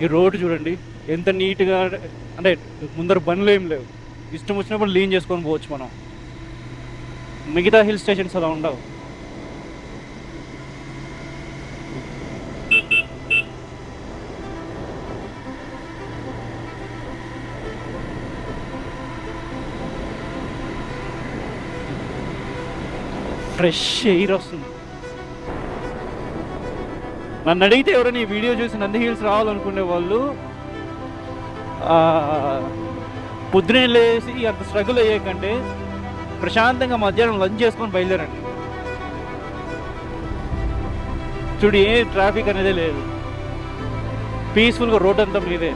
ఈ రోడ్డు చూడండి ఎంత నీట్గా, అంటే ముందర బండ్లు ఏం లేవు, ఇష్టం వచ్చినప్పుడు లీన్ చేసుకొని పోవచ్చు మనం. మిగతా హిల్ స్టేషన్స్ అలా ఉండవు. ఫ్రెష్ ఎయిర్ వస్తుంది. నన్ను అడిగితే ఎవరైనా ఈ వీడియో చూసి నంది హిల్స్ రావాలనుకునే వాళ్ళు పొద్దునే లేసి అంత స్ట్రగుల్ అయ్యేకంటే ప్రశాంతంగా మధ్యాహ్నం లంచ్ చేసుకొని బయలుదేరండి. చూడు, ఏ ట్రాఫిక్ అనేదే లేదు, పీస్ఫుల్గా రోడ్ అంతా మీదే.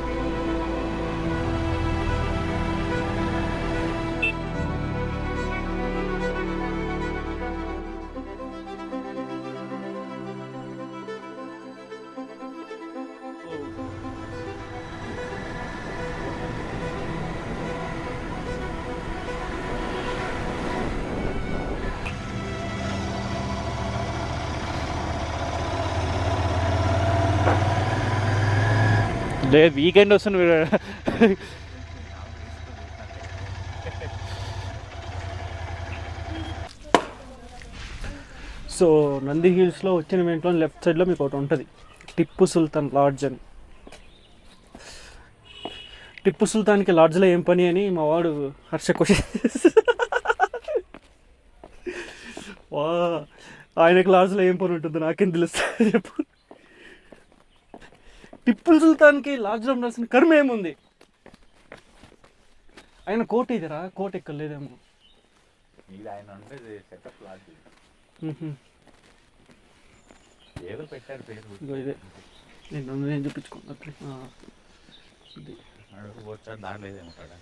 లేదు, వీకెండ్ వస్తుంది. సో నంది హిల్స్లో వచ్చిన వెంటనే లెఫ్ట్ సైడ్లో మీకు ఒకటి ఉంటుంది, టిప్పు సుల్తాన్ లాడ్జ్ అని. టిప్పు సుల్తాన్కి లాడ్జ్లో ఏం పని అని మా వాడు హర్ష క్వశ్చన్. వా, ఆయనకి లాడ్జ్లో ఏం పని ఉంటుంది నాకేం తెలుస్తుంది చెప్పు. టిప్పు సుల్తాన్కి లాడ్జ్లో ఉండాల్సిన కర్మ ఏముంది? ఆయన కోట ఇదిరా, కోట ఎక్కలేదేమో. ఇదే నేను చూపించుకున్నా.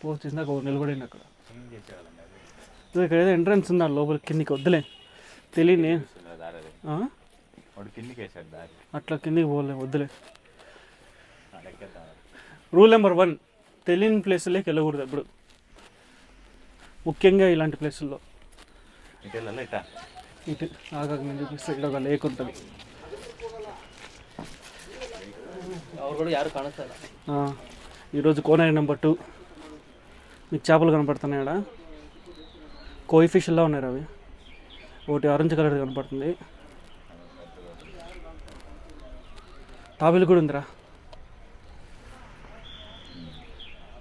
పోవచ్చు, ఇందాక నిలబడింది అక్కడ. ఇక్కడ ఏదో ఎంట్రన్స్ ఉంది లోపల, కిందికి వద్దులే, తెలియని అట్లా కిందికి పోలే, వద్దులే. రూల్ నెంబర్ 1, తెలియని ప్లేసులకి వెళ్ళకూడదు ఎప్పుడు, ముఖ్యంగా ఇలాంటి ప్లేసుల్లో. ఇటు ఆగా నేను చూపిస్తే ఇక్కడ ఒక లేక్ ఉంటుంది. ఈరోజు కోనేరు నెంబర్ 2. మీకు చేపలు కనపడుతున్నాయా? కోయి ఫిష్లా ఉన్నాయి అవి. ఒకటి ఆరెంజ్ కలర్ కనపడుతుంది. తాబేలు కూడా ఉందిరా,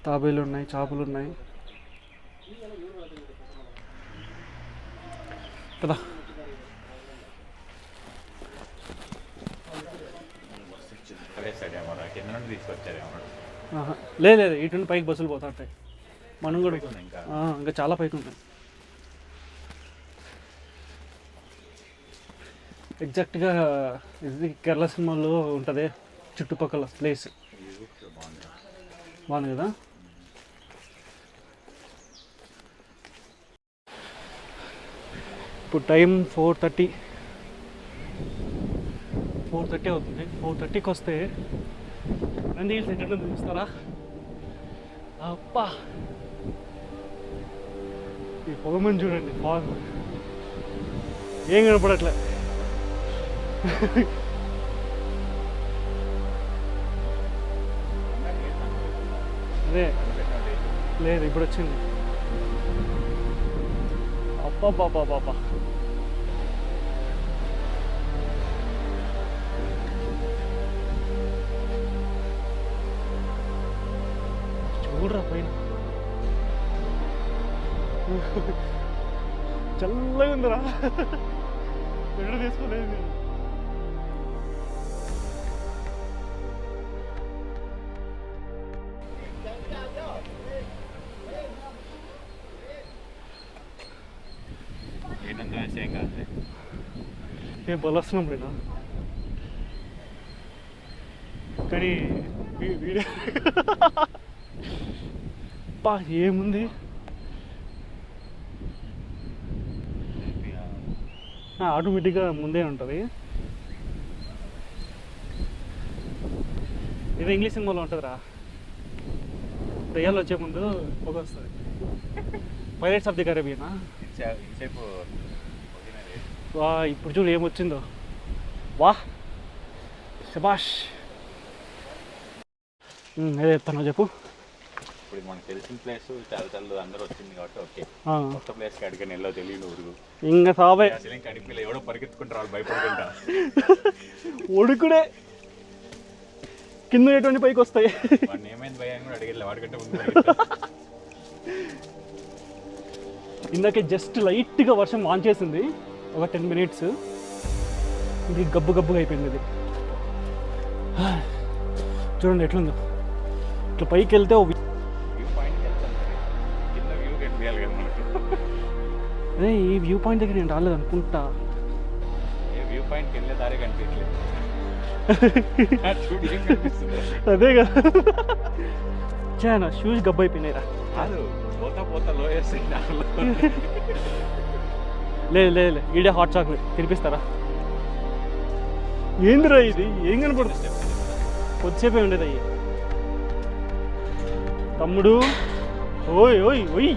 తాబేలు ఉన్నాయి, చేపలు ఉన్నాయి కదా. లేదు, ఇటు నుండి పైకి బస్సులు పోతా ఉంటాయి. మనం కూడా ఇంకా చాలా పైకి ఉంటాయి. ఎగ్జాక్ట్గా ఇది కేరళ సినిమాలో ఉంటుంది చుట్టుపక్కల ప్లేస్. బాగుంది కదా. ఇప్పుడు టైం 4:30 అవుతుంది. 4:30కి వస్తే నంది హిల్స్ ఎక్కడ చూపిస్తారా? అప్పా, ఈ పొగమని చూడండి, బాగా ఏం కనపడట్లే. అదే లేదు, ఇప్పుడు వచ్చింది. అబ్బా, చూడరా పైన చల్లగా ఉందిరా. ఎక్కడ తీసుకోలేదు నేను. ఏం బలస్తున్నాం లేనా, కానీ వీడియో బా ఏముంది. ఆటోమేటిక్గా ముందే ఉంటుంది. ఇది ఇంగ్లీష్ సినిమాలో ఉంటుందిరా, దయ్యాలు వచ్చే ముందు పొగ వస్తుంది. పైరేట్స్ ఆఫ్ ది కరేబియనా? వా, ఇప్పుడు చూడు ఏమొచ్చిందో. వా, శబాష్. అదే చెప్తాను చెప్పు. ఇప్పుడు మనకు తెలిసిన ప్లేస్ చాలా చాలా అందరూ వచ్చింది కాబట్టి ఓకే. కొత్త ప్లేస్కి అడిగిన ఎల్లో తెలియని ఊరు ఇంకా సాబే అసలు ఇంకా అడిగిన ఎవడో పరిగెత్తుకుంటారు, వాళ్ళు భయపడుకుంటా. ఉడుకుడే కింద ఎటువంటి పైకి వస్తాయి. వాడిని ఏమైంది భయ అని కూడా అడిగేది, వాడికంటే ముందు. ఇందాకే జస్ట్ లైట్గా వర్షం ఆన్ చేసింది ఒక 10 minutes, ఇది గబ్బు గబ్బుగా అయిపోయింది. ఇది చూడండి ఎట్లుందో. ఇట్లా పైకి వెళ్తే అదే ఈ వ్యూ పాయింట్ దగ్గర నేను రాలేదు అనుకుంటా. వ్యూ పాయింట్కి వెళ్ళే దారి కనిపించలేదు. అదే కదా, చాలా షూస్ గబ్బు అయిపోయినాయిరా. పోతా పోతా లోయర్స్. లేదు లేదు ఈడే హాట్ చాక్లెట్ తినిపిస్తారా? ఏందిరా ఇది, ఏం కనపడుతుంది? కొద్దిసేపే ఉండేది అయ్యి. తమ్ముడు ఓయ్ ఓయ్ ఓయ్,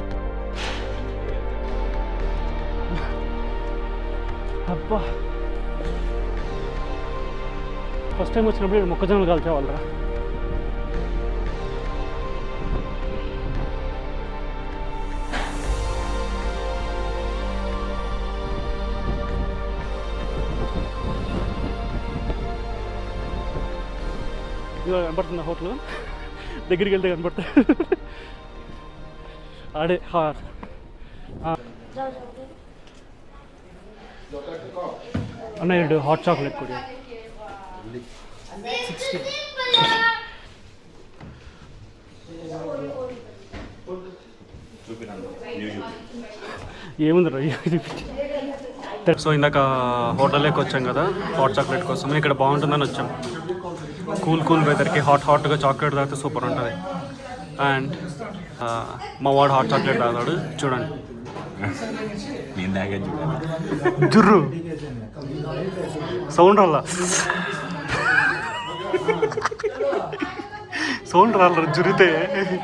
అబ్బా ఫస్ట్ టైం వచ్చినప్పుడు మొక్కజొన్నలు కాల్చేవాళ్ళరా. ఇదిగో కనపడుతుంది హోటల్, దగ్గరికి వెళ్తే కనపడుతుంది. ఆడే అన్న హాట్ చాక్లెట్ కూడా 60. ఏముంది రా. సో ఇందాక హోటల్లోకి వచ్చాం కదా హాట్ చాక్లెట్ కోసం. ఇక్కడ బాగుంటుందని వచ్చాం. కూల్ వెదర్కి హాట్గా చాక్లెట్ తాగితే సూపర్ ఉంటుంది. అండ్ మా వాడు హాట్ చాక్లెట్ తాగాడు చూడండి. నేను తాగా చూడండి. జుర్రు సౌండ్ రాలా, సౌండ్ రాలరా జురితే.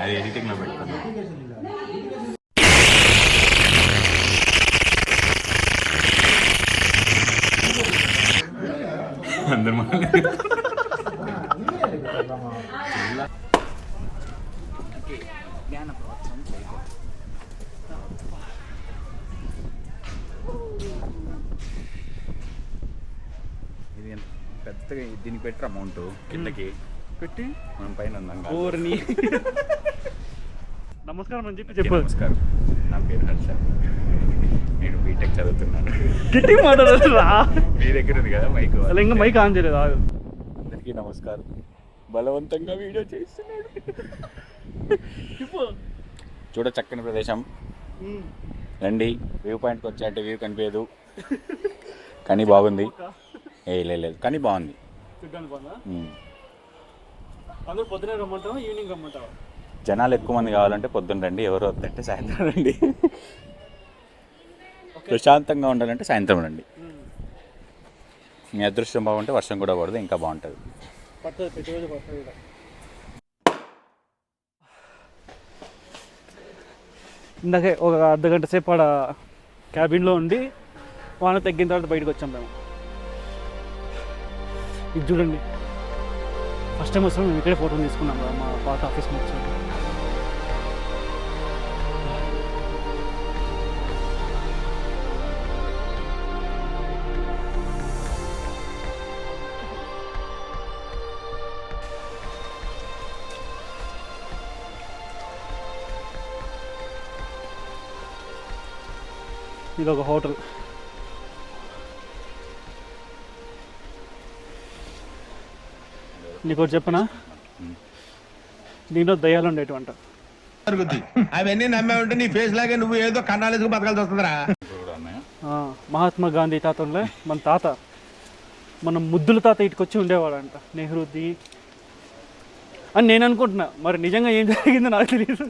అది ఎడిటింగ్లో పెడతాను. అందరు ఇది పెద్దగా దీనికి పెట్టరు అమౌంట్, కిందకి పెట్టి మనం పైన ఉన్నాం. నమస్కారం అని చెప్పు. నమస్కారం, నా పేరు హర్ష, నేను బీటెక్ చదువుతున్నాను. గట్టి మాట్లాడరా, మీ దగ్గర ఉంది కదా మైక్. ఇంకా మైక్ ఆన్ చేయలేదు. అందరికీ నమస్కారం. బలవంతంగా వీడియో చేస్తున్నాడు. చూడ చక్కని ప్రదేశం, రండి. వ్యూ పాయింట్కి వచ్చాయంటే వ్యూ కనిపించదు కానీ బాగుంది. లేదు కానీ బాగుంది. జనాలు ఎక్కువ మంది కావాలంటే పొద్దున్న రండి, ఎవరు వద్దంటే సాయంత్రం రండి. ప్రశాంతంగా ఉండాలంటే సాయంత్రం రండి. మీ అదృష్టం బాగుంటే వర్షం కూడా పడదు, ఇంకా బాగుంటుంది. ఇందాకే ఒక అర్ధగంట సేపు ఆడ క్యాబిన్లో ఉండి వాన తగ్గిన తర్వాత బయటకు వచ్చాం మేము. ఇది చూడండి, ఫస్ట్ టైం వస్తాం మేము ఇక్కడే ఫోటో తీసుకున్నాం కదా మా పాత ఆఫీస్ నుంచి. ఇది ఒక హోటల్. నీకు ఒకటి చెప్పనా, దీంట్లో దయ్యాలు ఉండేటువంటి అవన్నీ నమ్మే ఉంటే నీ ఫేస్ లాగే నువ్వు ఏదో కన్నాలేసుకు బతకాల్సి వస్తుందిరా. మహాత్మా గాంధీ తాతలే మన తాత, మన ముద్దుల తాత ఇటుకొచ్చి ఉండేవాడంట, నెహ్రూది అని నేను అనుకుంటున్నా. మరి నిజంగా ఏం జరిగిందో నాకు తెలియదు.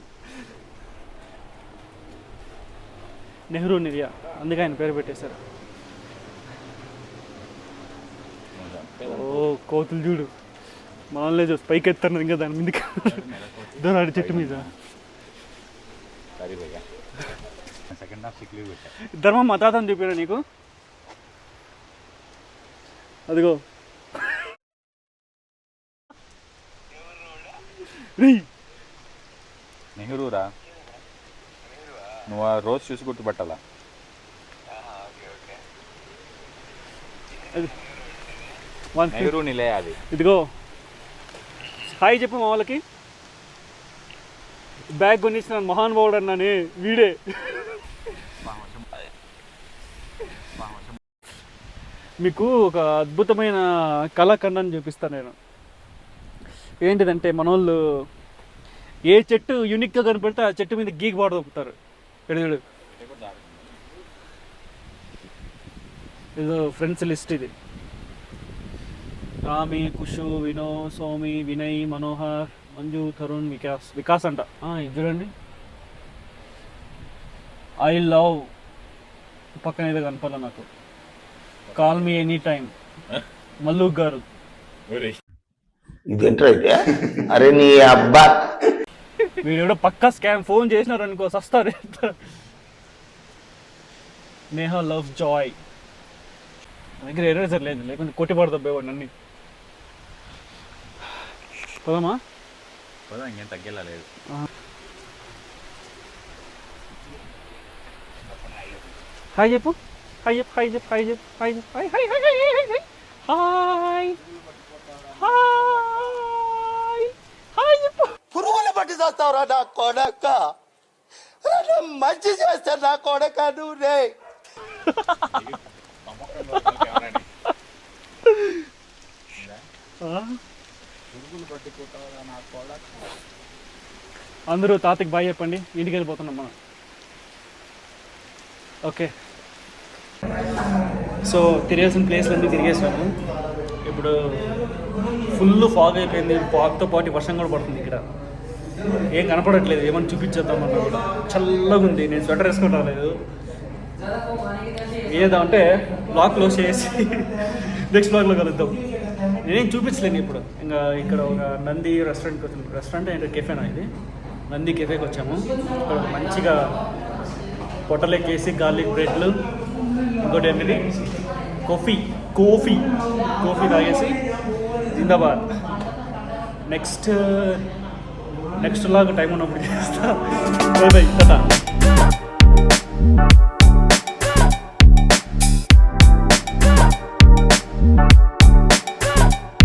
నెహ్రూ నిరియా, అందుకే ఆయన పేరు పెట్టేశారు. ఓ కోతులు చూడు, మనల్ని చూసి పైకి ఎత్తాను ఇంకా దాని మీదకి దూరాడు చెట్టు మీద. ధర్మం మా తాతని చూపారా నీకు? అదిగో నెహ్రూరా నువ్వు ఆ రోజు చూసి గుర్తుపట్టాలా. నెహ్రూ నిలే అది. ఇదిగో హాయ్ చెప్పు మా వాళ్ళకి. బ్యాగ్ కొనిచ్చిన మహానుభావుడు అన్నానే వీడే. మీకు ఒక అద్భుతమైన కళాఖండాన్ని చూపిస్తాను నేను. ఏంటిదంటే మనోళ్ళు ఏ చెట్టు యూనిక్గా కనిపెడితే ఆ చెట్టు మీద గీక్ బాట దొప్పుతారు. ఎడుగుడు ఇదో ఫ్రెండ్స్ లిస్ట్ ఇది. రామి, కుషు, వినో, సోమి, వినయ్, మనోహర్, మంజు, తరుణ్, వికాస్ అంట. ఇది చూడండి, ఐ లవ్ పక్కన ఏదో కనపడాల నాకు. Call me any time Mallu గారు. ఇదేంటైతే అరే నీ అబ్బా మీరు ఎవడో పక్కా స్కామ్. ఫోన్ చేసినారు అనుకో సస్తారు. Neha love joy. దగ్గర ఎరేజర్ లేదు, లేకుంటే కొట్టి పడదబ్బేవాడిని అన్ని. పోదామా? పోదా, ఇంకేం తగ్గేలా లేదు. హాయ్ చెప్పు, హాయ్ చెప్పు, హాయ్ చెప్పు, హాయ్ చెప్పు, హాయ్ చెప్పు, hi hi hi hi hi hi hi చెప్పు. పురుగులు పట్టి చేస్తావురా నా కొడక, మంచి చేస్తా నా కొడక నువ్వు రే. అందరూ తాతకి బాయ్ చెప్పండి. ఇంటికి వెళ్ళిపోతున్నాం మనం. ఓకే, సో తిరిగాల్సిన ప్లేస్లన్నీ తిరిగేసాము. ఇప్పుడు ఫుల్ ఫాగ్ అయిపోయింది. ఫాగ్తో పాటు వర్షం కూడా పడుతుంది. ఇక్కడ ఏం కనపడట్లేదు. ఏమని చూపించేద్దామన్నా కూడా చల్లగా ఉంది. నేను స్వెటర్ వేసుకొని రాలేదు. ఏదంటే బ్లాగ్ క్లోజ్ చేసి నెక్స్ట్ బ్లాగ్లో కలుద్దాం. నేనేం చూపించలేను ఇప్పుడు. ఇంకా ఇక్కడ ఒక నంది రెస్టారెంట్కి వచ్చాము. రెస్టారెంట్ అంటే కెఫేనా ఇది? నంది కెఫేకి వచ్చాము. ఇక్కడ మంచిగా పొట్టలేకేసి గార్లిక్ బ్రెడ్లు, ఇంకోటి ఏంటిది కాఫీ తాగేసి జిందాబాద్. నెక్స్ట్ లాగా టైం ఉన్నప్పుడు చేస్తా. Bye bye, Tata.